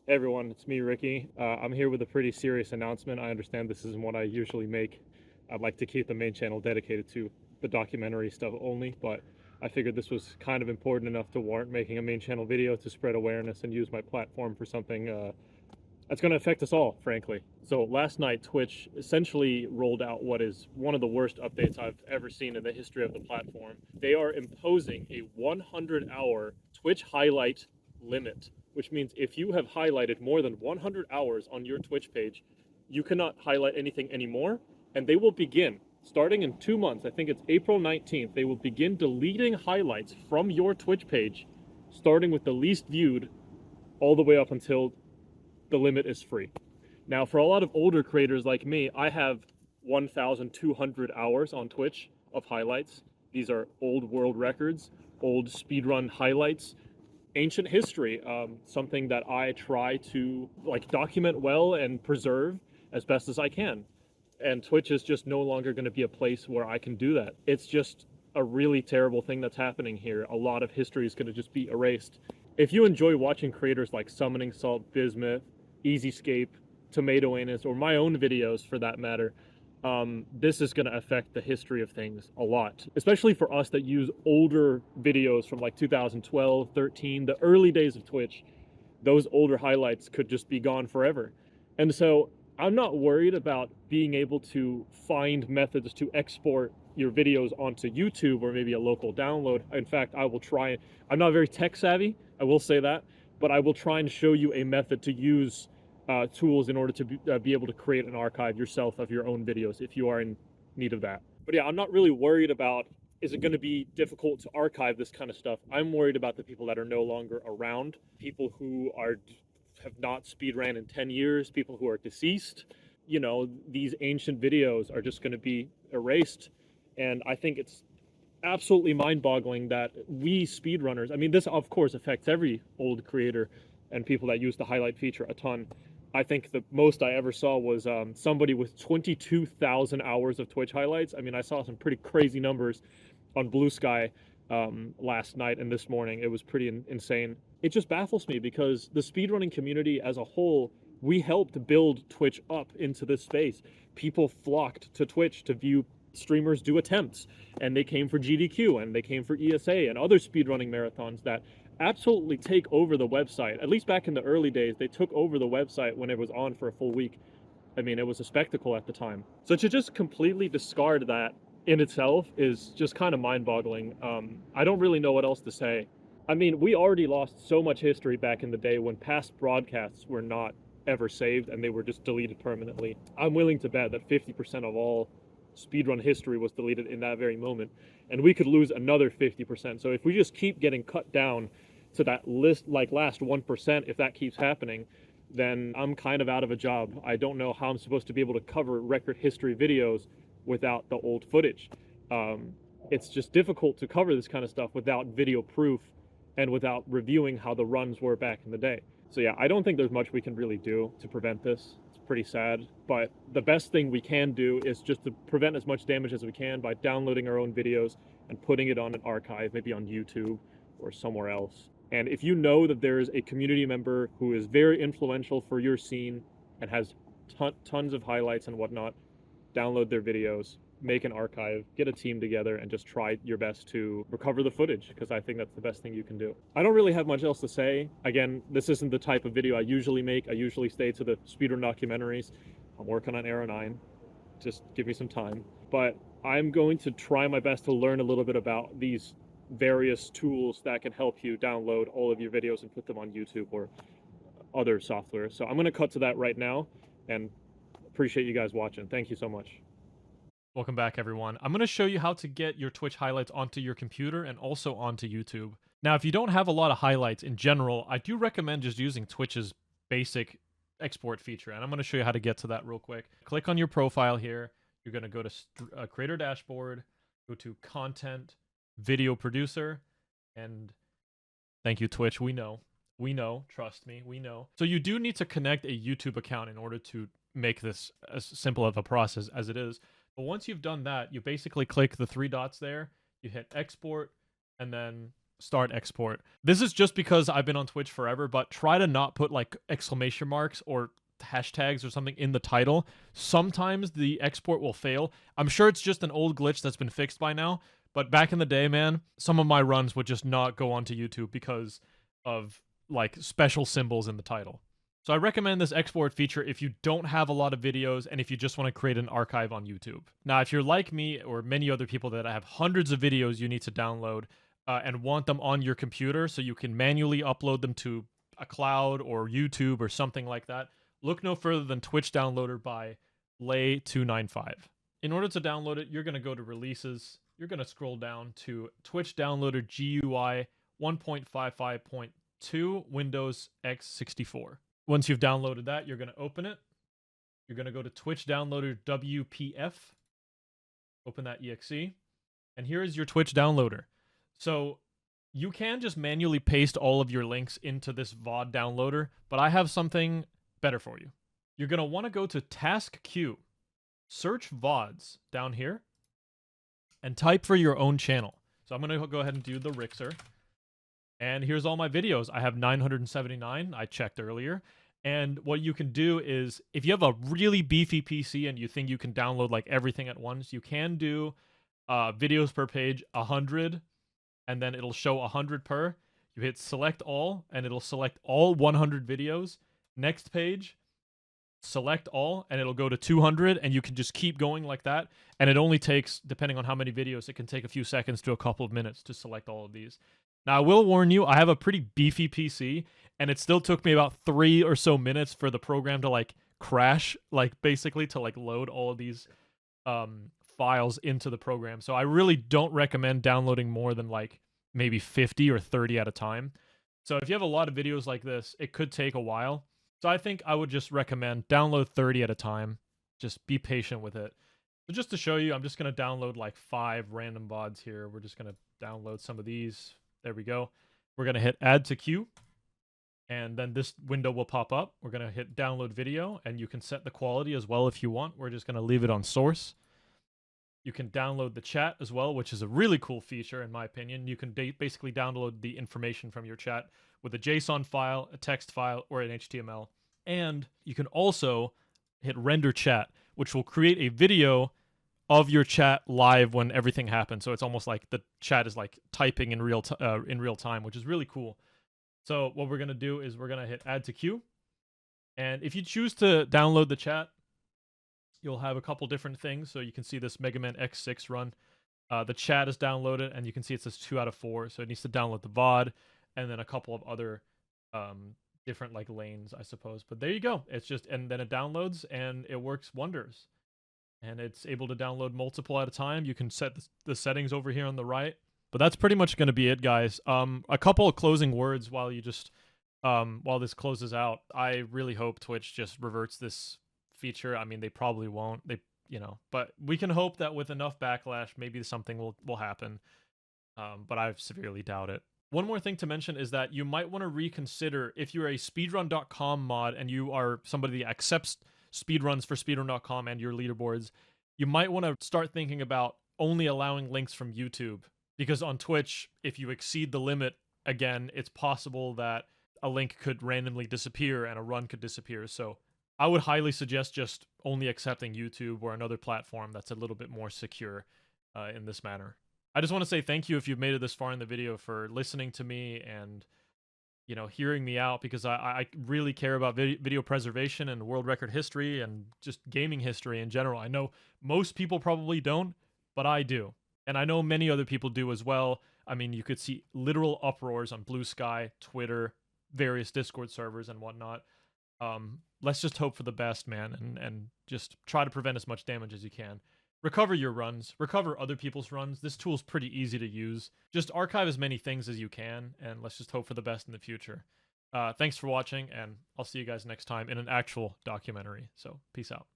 Hey everyone, it's me, Ricky. I'm here with a pretty serious announcement. I understand this isn't what I usually make. I'd like to keep the main channel dedicated to the documentary stuff only, but I figured this was kind of important enough to warrant making a main channel video to spread awareness and use my platform for something that's going to affect us all, frankly. So last night, Twitch essentially rolled out what is one of the worst updates I've ever seen in the history of the platform. They are imposing a 100-hour Twitch highlight limit, which means if you have highlighted more than 100 hours on your Twitch page, you cannot highlight anything anymore, and they will begin, starting in 2 months, I think it's April 19th, they will begin deleting highlights from your Twitch page, starting with the least viewed all the way up until the limit is free. Now, for a lot of older creators like me, I have 1,200 hours on Twitch of highlights. These are old world records, old speedrun highlights, ancient history, something that I try to document well and preserve as best as I can. And Twitch is just no longer going to be a place where I can do that. It's just a really terrible thing that's happening here. A lot of history is going to just be erased. If you enjoy watching creators like Summoning Salt, Bismuth, Easyscape, Tomato Anus, or my own videos for that matter, this is going to affect the history of things a lot, especially for us that use older videos from like 2012, 13, the early days of Twitch. Those older highlights could just be gone forever. And so I'm not worried about being able to find methods to export your videos onto YouTube or maybe a local download. In fact, I will try. I'm not very tech savvy, I will say that, but I will try and show you a method to use tools in order to be able to create an archive yourself of your own videos if you are in need of that. But yeah, I'm not really worried about is it going to be difficult to archive this kind of stuff. I'm worried about the people that are no longer around, people who have not speedran in 10 years, people who are deceased. You know, these ancient videos are just going to be erased. And I think it's absolutely mind-boggling that we speedrunners, I mean, this of course affects every old creator and people that use the highlight feature a ton. I think the most I ever saw was somebody with 22,000 hours of Twitch highlights. I mean, I saw some pretty crazy numbers on Blue Sky last night and this morning. It was pretty insane. It just baffles me because the speedrunning community as a whole, we helped build Twitch up into this space. People flocked to Twitch to view streamers do attempts, and they came for GDQ and they came for ESA and other speedrunning marathons that absolutely take over the website. At least back in the early days, they took over the website when it was on for a full week. I mean, it was a spectacle at the time. So to just completely discard that in itself is just kind of mind-boggling. I don't really know what else to say. I mean, we already lost so much history back in the day when past broadcasts were not ever saved and they were just deleted permanently. I'm willing to bet that 50% of all speedrun history was deleted in that very moment, and we could lose another 50%. So if we just keep getting cut down to that list, like last 1%, if that keeps happening, then I'm kind of out of a job. I don't know how I'm supposed to be able to cover record history videos without the old footage. It's just difficult to cover this kind of stuff without video proof and without reviewing how the runs were back in the day. So yeah, I don't think there's much we can really do to prevent this. It's pretty sad, but the best thing we can do is just to prevent as much damage as we can by downloading our own videos and putting it on an archive, maybe on YouTube or somewhere else. And if you know that there's a community member who is very influential for your scene and has tons of highlights and whatnot, download their videos, make an archive, get a team together, and just try your best to recover the footage, because I think that's the best thing you can do. I don't really have much else to say. Again, this isn't the type of video I usually make. I usually stay to the speedrun documentaries. I'm working on Arrow 9. Just give me some time. But I'm going to try my best to learn a little bit about these various tools that can help you download all of your videos and put them on YouTube or other software. So I'm going to cut to that right now, and appreciate you guys watching. Thank you so much. Welcome back, everyone. I'm going to show you how to get your Twitch highlights onto your computer and also onto YouTube. Now, if you don't have a lot of highlights in general, I do recommend just using Twitch's basic export feature, and I'm going to show you how to get to that real quick. Click on your profile here. You're going to go to Creator Dashboard, go to Content, Video Producer, and thank you, Twitch. We know. Trust me, we know. So you do need to connect a YouTube account in order to make this as simple of a process as it is. But once you've done that, you basically click the three dots there, you hit export, and then start export. This is just because I've been on Twitch forever, but try to not put like exclamation marks or hashtags or something in the title. Sometimes the export will fail. I'm sure it's just an old glitch that's been fixed by now, but back in the day, man, some of my runs would just not go onto YouTube because of like special symbols in the title. So I recommend this export feature if you don't have a lot of videos and if you just want to create an archive on YouTube. Now, if you're like me or many other people that have hundreds of videos you need to download and want them on your computer so you can manually upload them to a cloud or YouTube or something like that, look no further than Twitch Downloader by Lay295. In order to download it, you're going to go to Releases. You're going to scroll down to Twitch Downloader GUI 1.55.2 Windows x64. Once you've downloaded that, you're going to open it. You're going to go to Twitch Downloader WPF. Open that exe. And here is your Twitch downloader. So you can just manually paste all of your links into this VOD downloader, but I have something better for you. You're going to want to go to Task Queue, search VODs down here, and type for your own channel. So I'm going to go ahead and do the Rixer. And here's all my videos. I have 979. I checked earlier. And what you can do is, if you have a really beefy PC and you think you can download like everything at once, you can do videos per page 100, and then it'll show 100 per. You hit select all, and it'll select all 100 videos. Next page, select all, and it'll go to 200, and you can just keep going like that. And it only takes, depending on how many videos, it can take a few seconds to a couple of minutes to select all of these. Now, I will warn you, I have a pretty beefy PC, and it still took me about 3 or so minutes for the program to, like, crash, like, basically to, like, load all of these files into the program. So I really don't recommend downloading more than, like, maybe 50 or 30 at a time. So if you have a lot of videos like this, it could take a while. So I think I would just recommend download 30 at a time. Just be patient with it. So just to show you, I'm just going to download, like, 5 random VODs here. We're just going to download some of these. There we go. We're going to hit add to queue, and then this window will pop up. We're going to hit download video, and you can set the quality as well if you want. We're just going to leave it on source. You can download the chat as well, which is a really cool feature in my opinion. You can basically download the information from your chat with a JSON file, a text file, or an HTML. And you can also hit render chat, which will create a video of your chat live when everything happens. So it's almost like the chat is like typing in real time, which is really cool. So what we're going to do is we're going to hit add to queue. And if you choose to download the chat, you'll have a couple different things. So you can see this Mega Man X6 run. The chat is downloaded, and you can see it says 2 out of 4. So it needs to download the VOD and then a couple of other different like lanes, I suppose. But there you go. It's just, and then it downloads and it works wonders. And it's able to download multiple at a time. You can set the settings over here on the right. But that's pretty much going to be it, guys. A couple of closing words while you just while this closes out. I really hope Twitch just reverts this feature. I mean, they probably won't. But we can hope that with enough backlash, maybe something will happen. But I severely doubt it. One more thing to mention is that you might want to reconsider if you're a speedrun.com mod and you are somebody that accepts speedruns for speedrun.com and your leaderboards, you might want to start thinking about only allowing links from YouTube, because on Twitch, if you exceed the limit, again, it's possible that a link could randomly disappear and a run could disappear. So I would highly suggest just only accepting YouTube or another platform that's a little bit more secure in this manner. I just want to say thank you if you've made it this far in the video for listening to me and hearing me out, because I really care about video preservation and world record history and just gaming history in general. I know most people probably don't, but I do. And I know many other people do as well. I mean, you could see literal uproars on Blue Sky, Twitter, various Discord servers and whatnot. Let's just hope for the best, man, and just try to prevent as much damage as you can. Recover your runs, recover other people's runs. This tool's pretty easy to use. Just archive as many things as you can, and let's just hope for the best in the future. Thanks for watching, and I'll see you guys next time in an actual documentary. So, peace out.